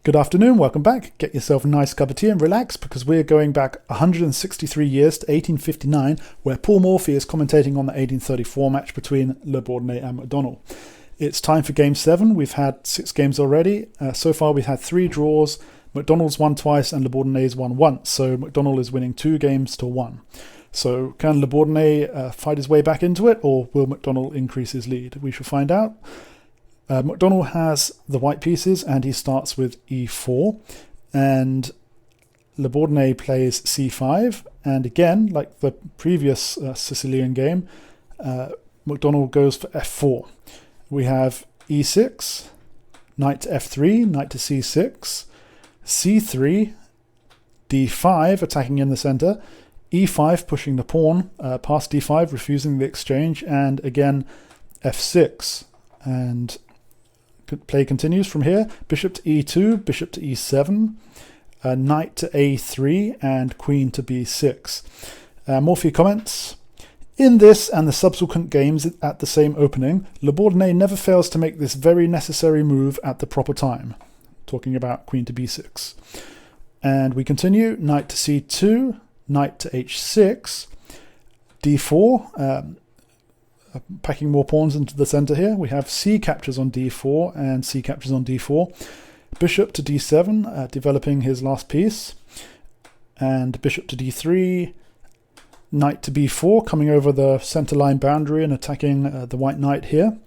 Good afternoon, welcome back. Get yourself a nice cup of tea and relax because we're going back 163 years to 1859 where Paul Morphy is commentating on the 1834 match between Bourdonnais and McDonnell. It's time for game 7. We've had 6 games already. So far we've had 3 draws. McDonnell's won twice and Bourdonnais won once, so McDonnell is winning 2 games to 1. So can Bourdonnais fight his way back into it, or will McDonnell increase his lead? We shall find out. McDonnell has the white pieces and he starts with e4, and Bourdonnais plays c5, and again, like the previous Sicilian game, McDonnell goes for f4. We have e6, knight to f3, knight to c6, c3, d5 attacking in the center, e5 pushing the pawn past d5, refusing the exchange, and again f6. And play continues from here. Bishop to e2, bishop to e7, knight to a3, and queen to b6. Morphy comments, in this and the subsequent games at the same opening, Bourdonnais never fails to make this very necessary move at the proper time. Talking about queen to b6. And we continue, knight to c2, knight to h6, d4, packing more pawns into the center here. We have c captures on d4 and c captures on d4. Bishop to d7, developing his last piece. And bishop to d3, knight to b4, coming over the center line boundary and attacking the white knight here.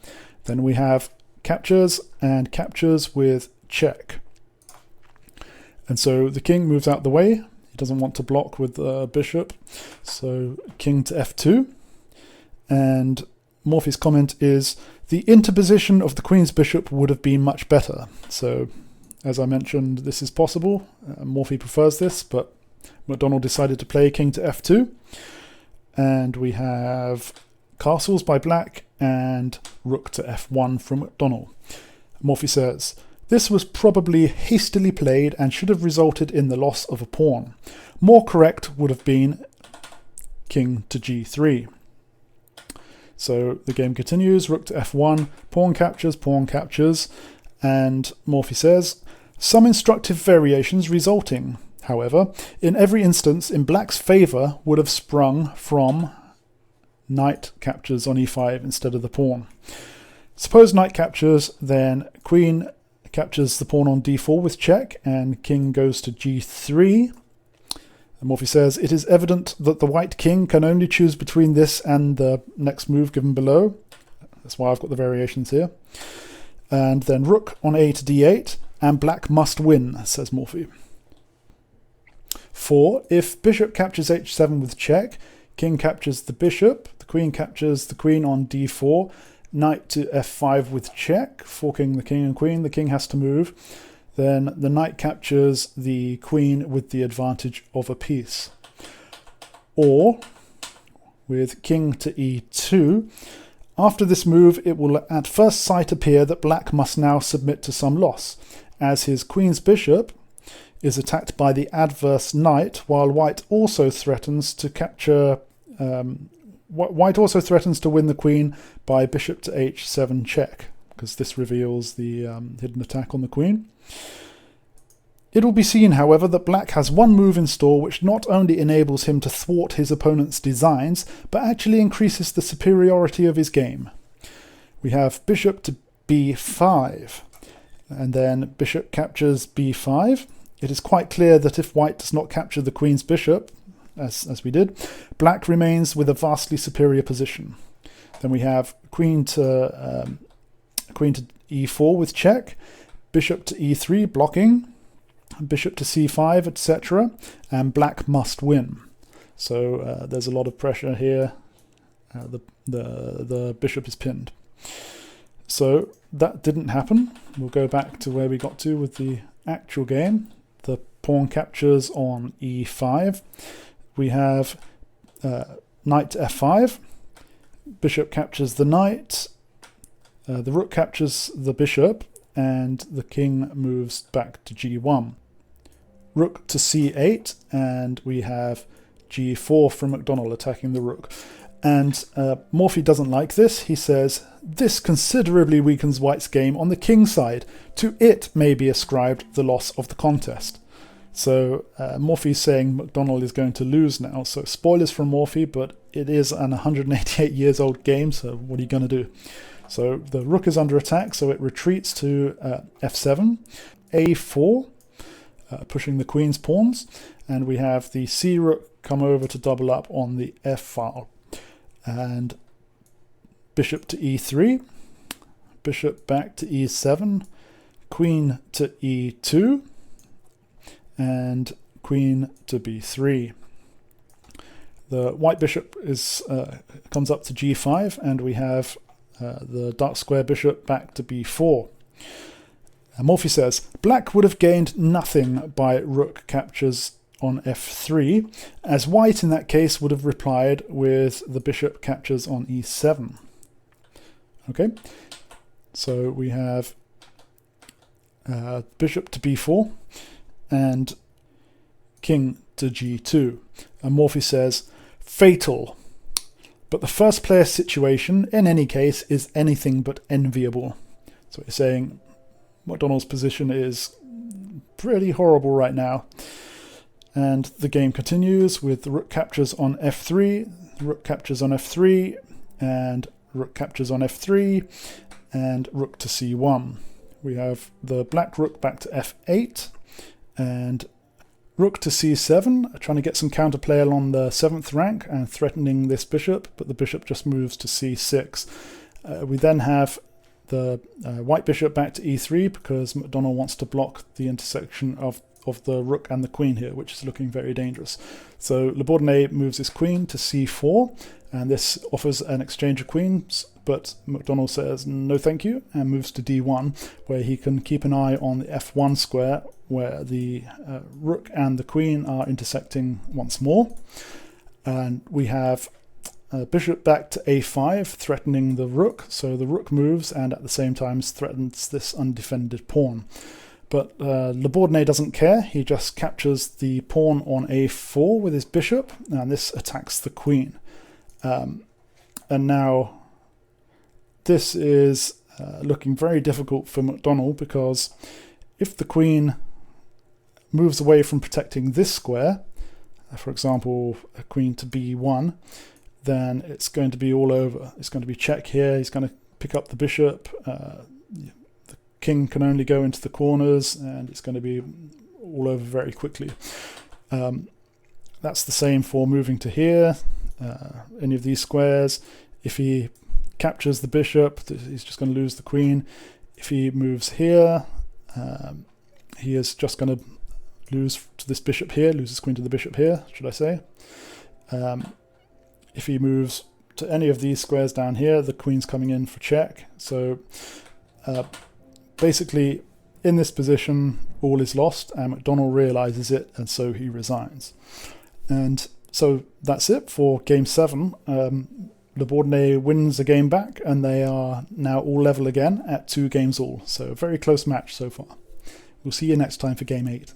Then we have captures and captures with check. And so the king moves out the way. He doesn't want to block with the bishop. So king to f2. And Morphy's comment is, the interposition of the queen's bishop would have been much better. So, as I mentioned, this is possible. Morphy prefers this, but McDonnell decided to play king to f2. And we have castles by black and rook to f1 from McDonnell. Morphy says, this was probably hastily played and should have resulted in the loss of a pawn. More correct would have been king to g3. So the game continues, rook to f1, pawn captures, and Morphy says, some instructive variations resulting, however, in every instance in black's favour would have sprung from knight captures on e5 instead of the pawn. Suppose knight captures, then queen captures the pawn on d4 with check, and king goes to g3. Morphy says, it is evident that the white king can only choose between this and the next move given below. That's why I've got the variations here. And then rook on a to d8, and black must win, says Morphy. 4. If bishop captures h7 with check, king captures the bishop, the queen captures the queen on d4, knight to f5 with check, forking the king and queen. The king has to move. Then the knight captures the queen with the advantage of a piece. Or, with king to e2, after this move it will at first sight appear that black must now submit to some loss, as his queen's bishop is attacked by the adverse knight, while white also threatens to capture... white also threatens to win the queen by bishop to h7 check, because this reveals the hidden attack on the queen. It will be seen, however, that black has one move in store which not only enables him to thwart his opponent's designs, but actually increases the superiority of his game. We have bishop to b5, and then bishop captures b5. It is quite clear that if white does not capture the queen's bishop, as we did, black remains with a vastly superior position. Then we have queen to e4 with check, bishop to e3 blocking, bishop to c5, etc., and black must win. So there's a lot of pressure here. The bishop is pinned. So that didn't happen. We'll go back to where we got to with the actual game. The pawn captures on e5. We have knight to f5. Bishop captures the knight. The rook captures the bishop, and the king moves back to g1. Rook to c8, and we have g4 from McDonnell attacking the rook. And Morphy doesn't like this. He says, "This considerably weakens White's game on the king side. To it may be ascribed the loss of the contest." So Morphy's saying McDonnell is going to lose now. So spoilers from Morphy, but it is an 188 years old game, so what are you going to do? So the rook is under attack, so it retreats to f7, a4, pushing the queen's pawns, and we have the c rook come over to double up on the f file. And bishop to e3, bishop back to e7, queen to e2, and queen to b3. The white bishop is comes up to g5, and we have the dark square bishop back to b4. Morphy says, "Black would have gained nothing by rook captures on f3, as white in that case would have replied with the bishop captures on e7." Okay, so we have bishop to b4 and king to g2. And Morphy says, "Fatal. But the first player situation, in any case, is anything but enviable." So he's saying McDonnell's position is pretty horrible right now. And the game continues with the rook captures on f3, rook captures on f3, and rook captures on f3, and rook to c1. We have the black rook back to f8, and rook to c7, trying to get some counterplay along the 7th rank and threatening this bishop, but the bishop just moves to c6. We then have the white bishop back to e3 because McDonnell wants to block the intersection of the rook and the queen here, which is looking very dangerous. So Bourdonnais moves his queen to c4, and this offers an exchange of queens, but McDonnell says no thank you and moves to d1, where he can keep an eye on the f1 square, where the rook and the queen are intersecting once more. And we have bishop back to a5, threatening the rook, so the rook moves and at the same time threatens this undefended pawn. But Bourdonnais doesn't care. He just captures the pawn on a4 with his bishop, and this attacks the queen. And now this is looking very difficult for McDonnell, because if the queen moves away from protecting this square, for example, a queen to b1, then it's going to be all over. It's going to be check here. He's going to pick up the bishop. The king can only go into the corners, and it's going to be all over very quickly. That's the same for moving to here. Any of these squares, if he captures the bishop, he's just going to lose the queen. If he moves here, he is just going to lose to this bishop here, loses queen to the bishop here, should I say. If he moves to any of these squares down here, the queen's coming in for check. So basically, in this position, all is lost, and McDonnell realizes it, and so he resigns. And so that's it for Game 7. Bourdonnais wins a game back, and they are now all level again at 2 games all. So a very close match so far. We'll see you next time for Game 8.